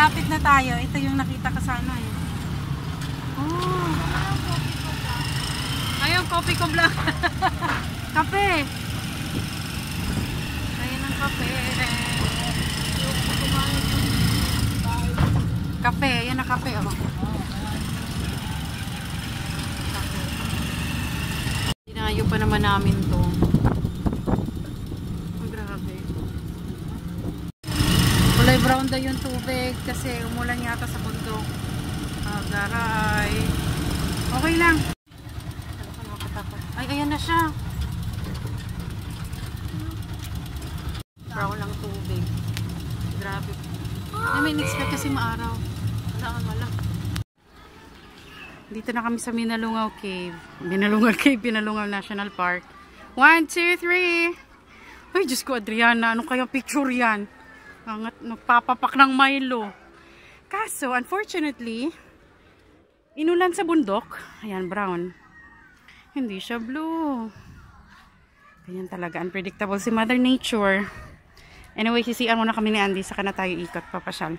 Malapit na tayo. Ito yung nakita ko sana eh. Oh. Ayun, coffee ko black. Kape. Ayun ang kape. Kape, ayan na kape oh. Dinayo pa naman namin to. Oh, grabe. Kulay brown daw yung tubig kasi umulan yata sa bundok. Agaray. Okay lang. Ay, ayan na siya. Brown lang tubig. Grabe. I mean, expect kasi maaraw. Wala. Dito na kami sa Minalungaw Cave. Minalungaw Cave, Minalungaw National Park. 1, 2, 3. Ay, Diyos ko, Adriana. Ano kaya picture yan? Nagpapapak ng Milo. Kaso, unfortunately, inulan sa bundok. Ayan, brown. Hindi siya blue. Ganyan talaga. Unpredictable si Mother Nature. Anyway, sisian muna kami ni Andy. Saka na tayo ikot, papasyal.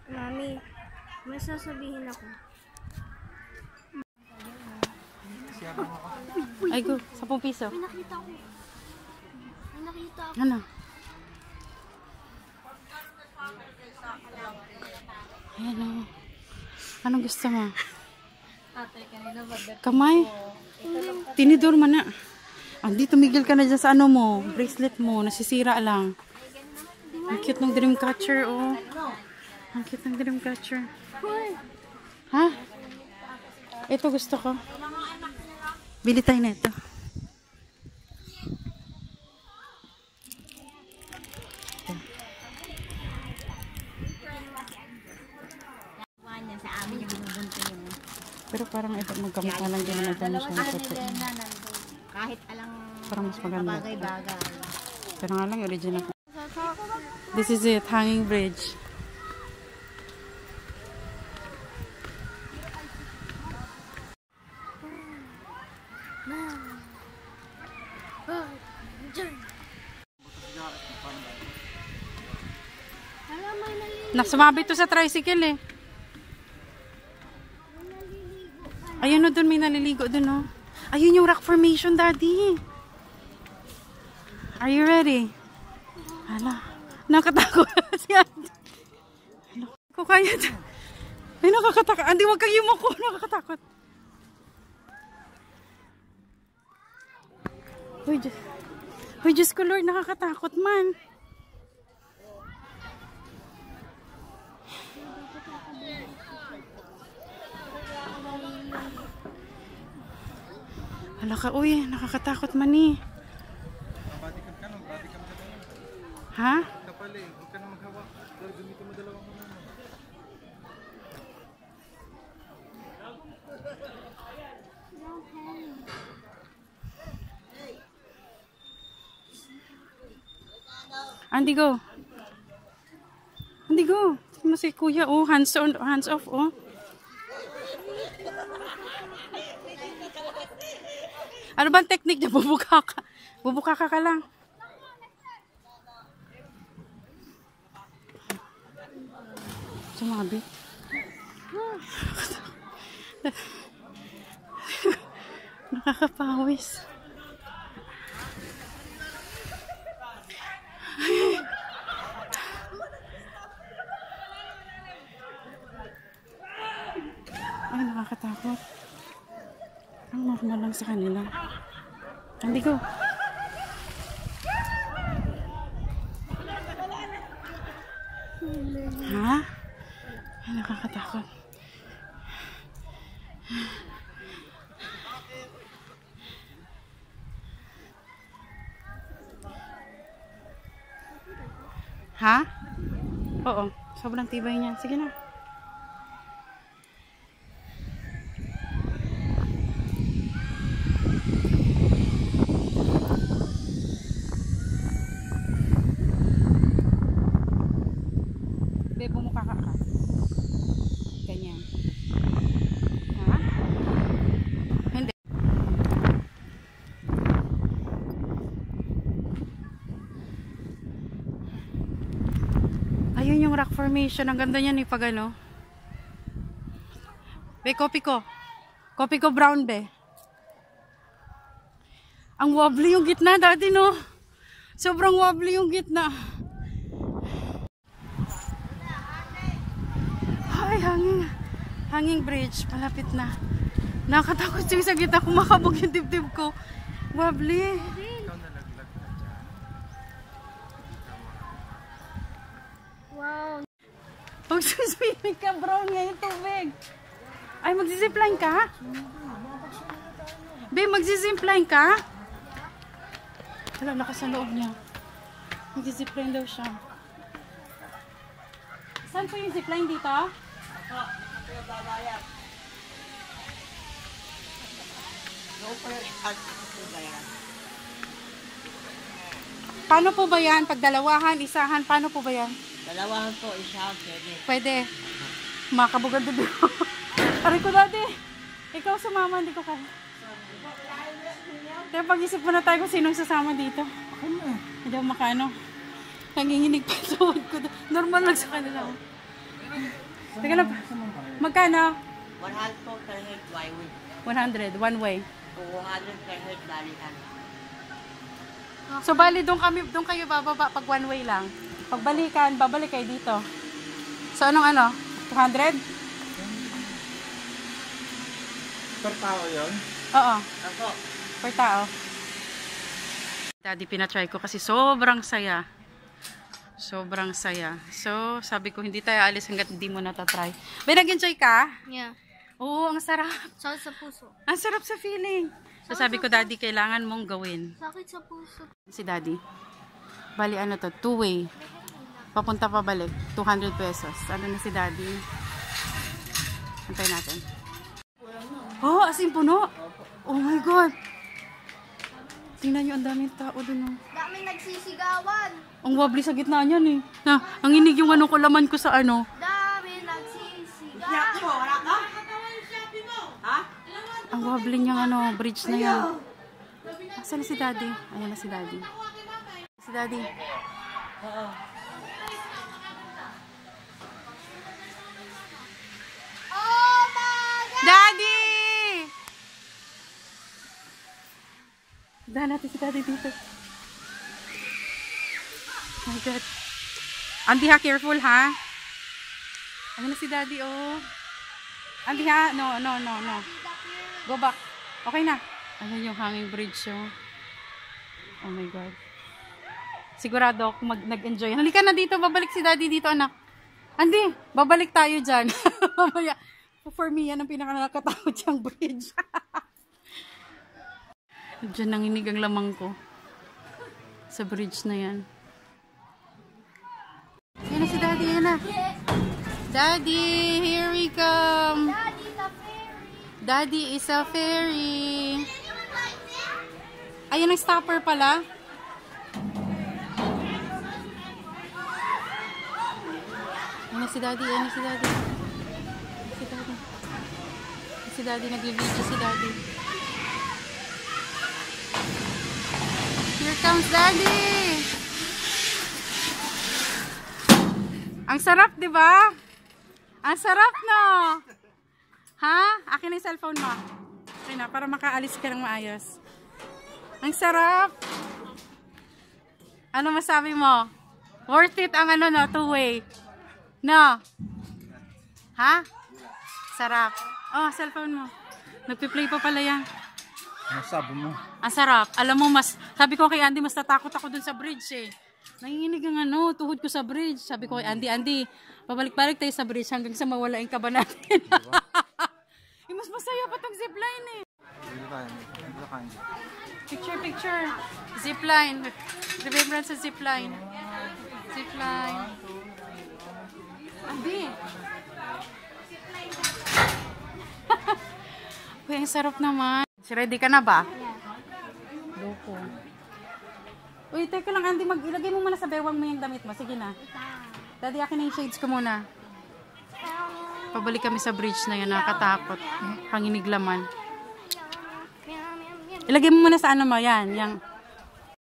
Mami, may sasabihin ako. Ay, go. 10 piso. May nakita ko. May nakita ako. Ano? Ayan o. Anong gusto mo? Kamay? Tinidor man na. Andi, tumigil ka na dyan sa ano mo. Bracelet mo. Nasisira lang. Ang cute ng Dreamcatcher, oh. Ang cute ng Dreamcatcher. Ha? Ito gusto ko. Bili tayo na ito. Pero parang ito magkamukha lang din naman ito na siya. Kahit alang parang mas maganda. bagay-bagay. Pero nga lang original. This is it, hanging bridge. Nasumabit to sa tricycle eh. Ayun o, dun may naliligo dun o. Ayun yung rock formation, Daddy. Are you ready? Hala, nakatakot si Andy. Hala, ko kaya. Ay, nakakatakot. Andy, wag kang yumuko. Nakakatakot. Uy, Diyos ko Lord, nakakatakot man. Hala ka, uy, nakakatakot man eh. Ha? Kapali, huwag ka na maghawak. Gamitin mo dalawang muna. Andy, go. Andy, go. Tignan mo si kuya, oh. Hands on, hands off, oh. Ano bang technique niya? Bubuka ka. Bubuka ka lang. Sumabit. Nakakapawis. Ay, nakakatakot. Ang normal lang sa kanila. Hindi ko. Ha? Ay, nakakatakot. Ha? Oo. Sobrang tibay niya. Sige na. Bumukha ka. Ganyan. Ha? Ayun yung rock formation. Ang ganda niyan pag ano. Be, copy ko. Copy ko brown, be. Ang wobbly yung gitna dati, no? Sobrang wobbly yung gitna. Ay, hanging. Hanging bridge. Malapit na. Nakatakot siya sa gitna. Kumakabog yung dibdib ko. Wobbly. Wow. Magsuswimming ka, brown nga yung tubig. Ay, magsisipline ka? Be, magsisipline ka? Wala, lakas sa loob niya. Magsisipline daw siya. Saan po yung zipline dito? Paano po ba yan? Pag dalawahan, isahan, paano po ba yan? Dalawahan po, isa, pwede. Pwede. Makabugan din ko. Aray ko dati. Ikaw sumama, hindi ko kaya. Kaya pag-isip mo na tayo kung sinong sasama dito. Hindi ako makano. Nanginginig pa sa tuhod ko. Normal lang sa kanila. Teka lang. Magkano? 100 po per head, one way. 100, one way. 200 per head, balikan. So bali doon kayo bababa pag one way lang. Pagbalikan, babalik kayo dito. So anong ano? 200? Per tao yun? Oo. Ako. Per tao. Daddy, pinatry ko kasi sobrang saya. Sobrang saya. So, sabi ko, hindi tayo alis hanggat hindi mo natatry. May nag-enjoy ka? Yeah. Oo, ang sarap. Sakit sa puso. Ang sarap sa feeling. So, sabi ko, Daddy, kailangan mong gawin. Sakit sa puso. Si Daddy. Bali, ano to? Two-way. Papunta pa balik. 200 pesos. Ano na si Daddy? Antay natin. Oh, as in puno. Oh my God. Tingnan nyo, ang daming tao dun. Oh. Daming nagsisigawan. Ang wobbly sa gitna niyan eh. Na, ang inig yung ano ko, laman ko sa ano. Daming nagsisigawan. Wala ka? Ha? Ang wobbly niyang ano, bridge na yan. Asan na si Daddy? Ayan na si Daddy. Si Daddy. Oo. Oh my God! Daddy! Dahan natin si Daddy dito. Oh my God. Andy ha, careful ha. Ayan na si Daddy, oh. Andy ha, no. Go back. Okay na. Ano yung hanging bridge, oh. Oh my God. Sigurado ako nag-enjoy. Halika na dito, babalik si Daddy dito, anak. Andy, babalik tayo dyan. Mamaya. For me, yan ang pinaka-nakatakot yung bridge. Diyan nanginig ang lamang ko. Sa bridge na yan. Yan na si Daddy, yan na. Daddy, here we come. Daddy's a fairy. Daddy is a fairy. Ayan ang stopper pala. Yan na si Daddy, yan na si Daddy. Si Daddy. Si Daddy, nag-video si Daddy. Here comes Daddy! Ang sarap, di ba? Ang sarap, no? Ha? Akin na yung cellphone mo. Okay na, para makaalis ka ng maayos. Ang sarap! Ano masabi mo? Worth it ang ano, no? Two-way. No? Ha? Sarap. Oh, cellphone mo. Nagpi-play pa pala yan. Ano sabi mo? Ang sarap. Alam mo, sabi ko kay Andy, mas natakot ako dun sa bridge eh. Nanginginig ang ano, tuhod ko sa bridge. Sabi ko kay Andy, pabalik-balik tayo sa bridge hanggang sa mawala yung kaba natin. Mas masaya pa tong zipline eh. Picture. Zipline. Remembrance sa zipline. Zipline. Andy. Uy, ang sarap naman. Ready ka na ba? Loko. Uy, teka lang, Andy. Ilagay mo muna sa bewang mo yung damit mo. Sige na. Daddy, akin na yung shades ko muna. Pabalik kami sa bridge na yan. Nakatakot. Panginig laman. Ilagay mo muna sa ano mo. Yan.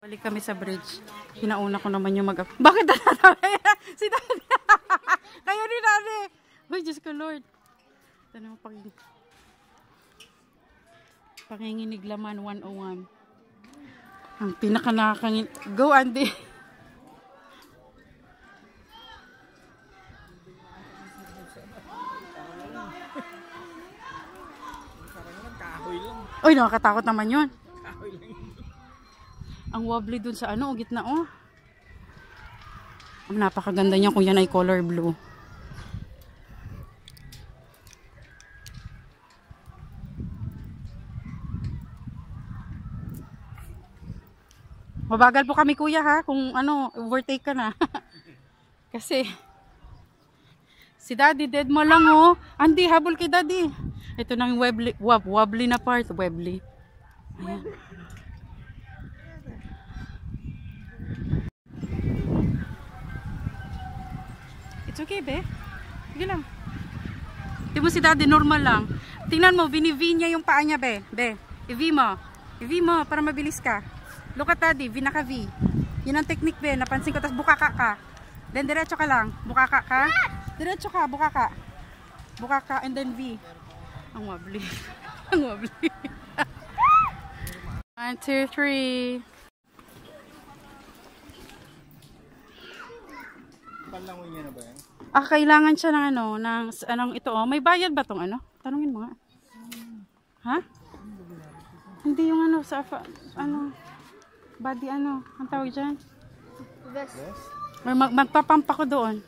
Balik kami sa bridge. Pinauna ko naman yung Bakit natatawa? Si Daddy. Kayo ni Daddy. Uy, Diyos ko Lord. Ano panginginig laman 101. Ang pinaka nakakangin. Go, Andy. Kahoy lang. Uy, nakakatakot naman yun. Kahoy lang. Ang wobbly dun sa gitna oh. Ang napakaganda niya kung yan ay color blue. Mabagal po kami kuya ha, kung overtake ka na. Kasi si Daddy dead mo lang oh. Andy, habol kay Daddy. Ito na yung wobbly na part, wobbly. Ayan. It's okay, be. Sige lang. Di mo si Daddy normal lang. Tingnan mo, bini-V niya yung paa niya, be. Be, i-V mo. I-V mo para mabilis ka. Look at Daddy, V naka-V. Yun ang technique, be. Napansin ko, tapos bukaka ka. Then diretso ka lang. Bukaka ka. Diretso ka, bukaka. Bukaka and then V. Ang wobbly. Ang wobbly. 1, 2, 3. Panlangoy niya na ba yan? Kailangan siya ng anong ito oh. May bayad ba tong Tanungin mo nga. Ha? Hindi yung sa body ang tawag dyan? Vest. Or magpapump ako doon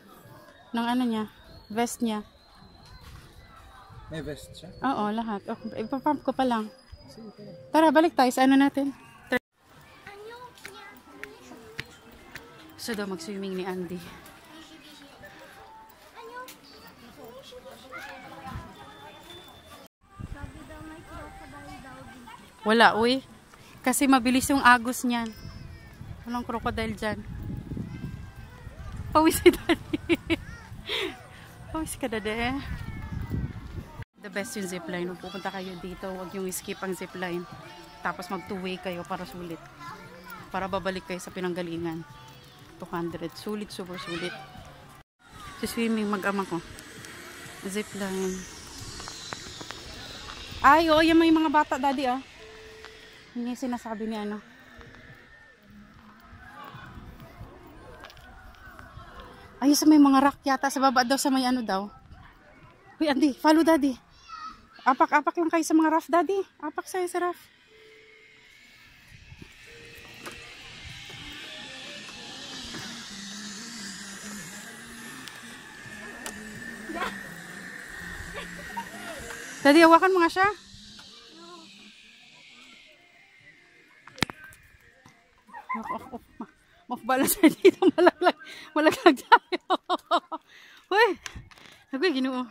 ng niya, vest niya. May vest siya? Oo, lahat. Ipapump ko pa lang. Tara, balik tayo sa natin. So daw mag-swimming ni Andy. Wala, uy. Kasi mabilis yung agos niyan. Walang crocodile dyan. Pawis si Daddy. Pawis ka, Daddy. The best yung zipline. Kung pupunta kayo dito, huwag yung skip ang zipline. Tapos mag two-way kayo para sulit. Para babalik kayo sa pinanggalingan. 200. Sulit, super sulit. Si swimming mag-ama ko. Zipline. Ay, oo, yan may mga bata, Daddy, ah. Hindi sinasabi ni Ayos may mga rock yata sa baba daw sa may daw. Uy, Andy, follow Daddy. Apak-apak lang kayo sa mga rough, Daddy. Apak sa'yo sa rough. Daddy, hawakan mo nga siya. Off-balance na dito. Malaglag tayo. Uy! Agoy, Ginoo.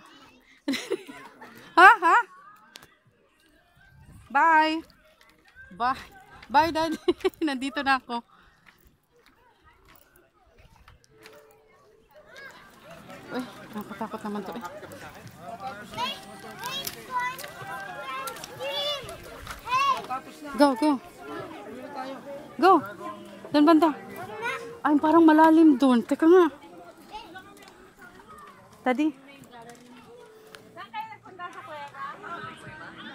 Ha? Bye! Bye, Daddy. Nandito na ako. Uy, nakatakot naman to eh. Go. Go! Doon banda. Ay, parang malalim doon. Teka nga. Daddy.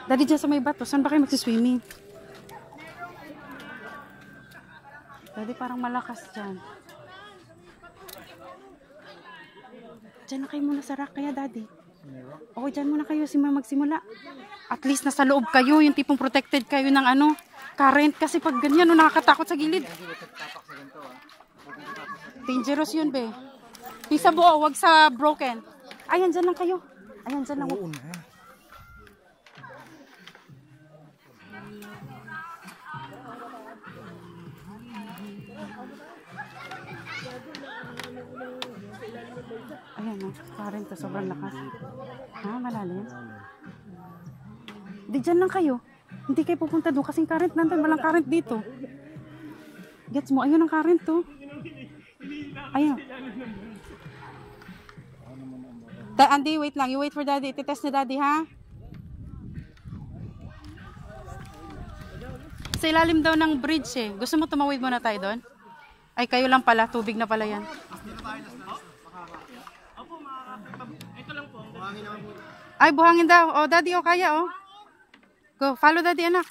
Daddy, dyan sa may bato. Saan ba kayo magsiswimming? Daddy, parang malakas dyan. Dyan na kayo muna sa rock kaya, Daddy. Oo, dyan muna kayo magsimula. At least nasa loob kayo. Yung tipong protected kayo ng current. Kasi pag ganyan, nakakatakot sa gilid. Dangerous yun, be. Yung sa buo, wag sa broken. Ayan, dyan lang kayo. Ayan, dyan lang. Ayan, current to. Sobrang lakas. Malalim. Di dyan lang kayo. Hindi kayo pupunta doon kasing current nandun. Walang current dito. Gets mo? Ayun ang current to. Ayun. Andy, wait lang. You wait for Daddy. Titest na Daddy, ha? Sa ilalim daw ng bridge eh. Gusto mo tumawid muna tayo doon? Ay, kayo lang pala. Tubig na pala yan. Ay, buhangin daw. Oh, daddy, oh, kaya, oh. Go, follow daddy, anak.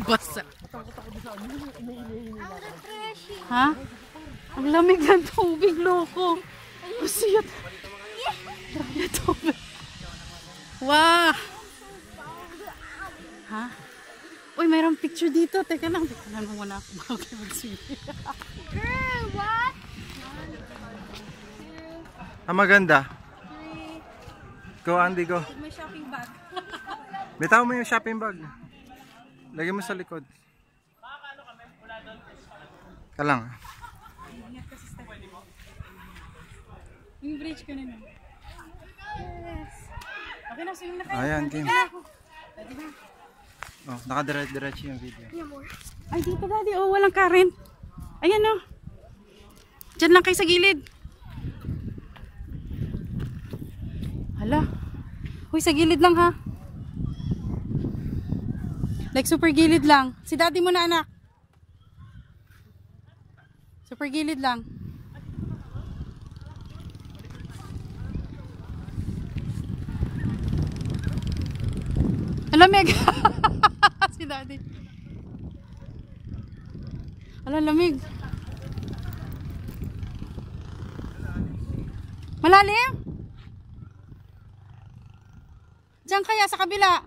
Basa. Ang refreshing. Ha? Ang lamig ng tubig, loko. Pusiyat. Grabe tubig. Wow. Ha? Uy, mayroong picture dito. Teka lang. Tignan mo muna ako bago kayo mag-swimming. Girl, what? Ang maganda. Go, Andy, go. May shopping bag. Bitaw mo yung shopping bag. Lagyan mo sa likod. Ka lang. Yung bridge ko na nun. Yes. Okay na, swimming na kayo. Ayan, Kim. Daddy na. Oh, nakadiretso yung video. Ay, dito daddy. Oh, walang current. Ayan, oh. Diyan lang kayo sa gilid. Hala. Uy, sa gilid lang ha. Like super gilid lang. Si daddy mo na anak. Super gilid lang. Alamig. Si daddy. Lamig. Malalim? Diyan kaya sa kabila.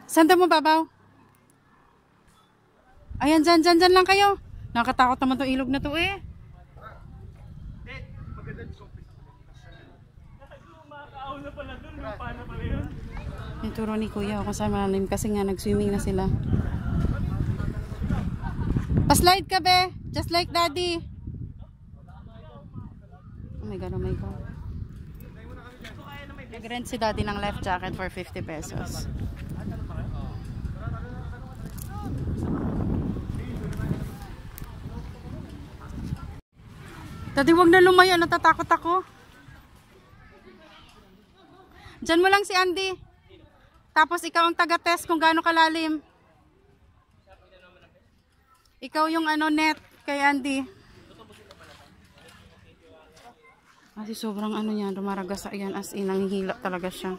Saan mo babaw? Ayan, dyan lang kayo. Nakatakot naman itong ilog na to eh. Ituro ni kuya kung saan malalim kasi nga nag-swimming na sila. Pa-slide ka be, just like daddy. Oh my god, oh my god. Nag-rent si daddy ng life jacket for 50 pesos. Daddy, wag na lumayo, natatakot ako. Diyan mo lang si Andy. Tapos ikaw ang taga-test kung gaano kalalim. Ikaw yung net kay Andy. Kasi sobrang yan, rumaragas yan as in, nanghihila talaga siya.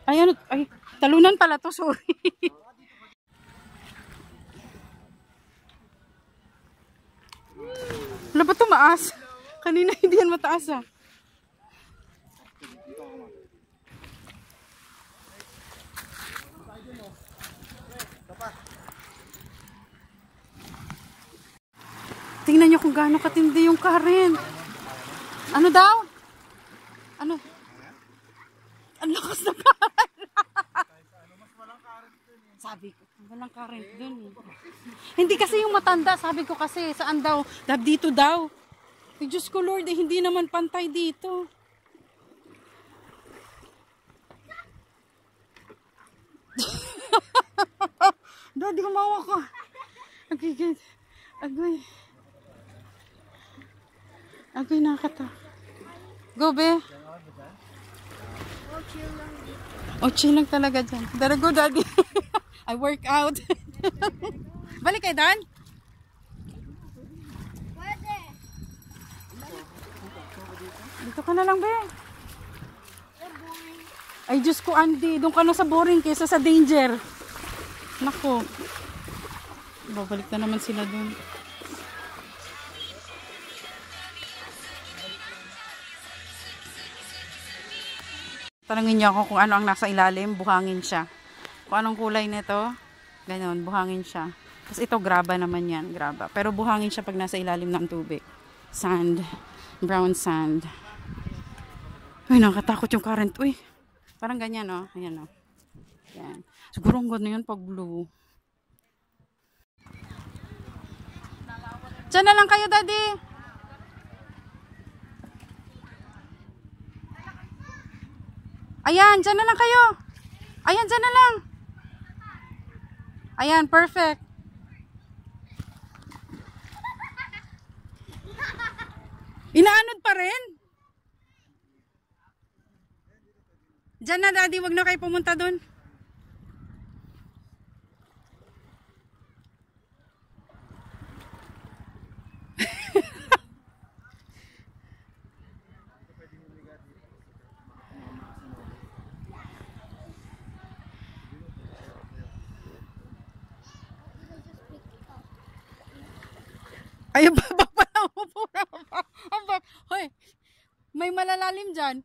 Ay, talunan pala to, sorry. Wala ba tumaas? Kanina hindi yan mataas ah. Tingnan nyo kung gaano katindi yung current. Ano daw? Ano? Ang lakas na current. Sabi ko, walang current dun. Hindi kasi yung matanda, sabi ko kasi, saan daw? Dito daw. Ay, Diyos ko Lord, hindi naman pantay dito. Daddy, kumawa ko. Okay, good. Agoy, nakakata. Go, be. Oh, chill lang talaga dyan. Dara, go, daddy. I work out. Balik kayo, Dan? Pwede. Dito ka na lang, be. Ay, Diyos ko, Andy. Doon ka na sa boring kaysa sa danger. Nako. Babalik na naman sila doon. Tanungin niyo ako kung ano ang nasa ilalim, buhangin siya. Kung anong kulay nito, ganoon, buhangin siya. Tapos ito, graba naman yan, graba. Pero buhangin siya pag nasa ilalim ng tubig. Sand, brown sand. Uy, nakatakot yung current. Uy, parang ganyan, oh. Ayan, oh. Yan. Siguro ang ganda yan pag blue. Diyan na lang kayo, Daddy. Ayan, diyan na lang kayo. Ayan, diyan na lang. Ayan, perfect. Inaanod pa rin? Diyan na, Daddy. Wag na kayo pumunta doon. Ay, baba pa lang. Hoy, may malalalim dyan.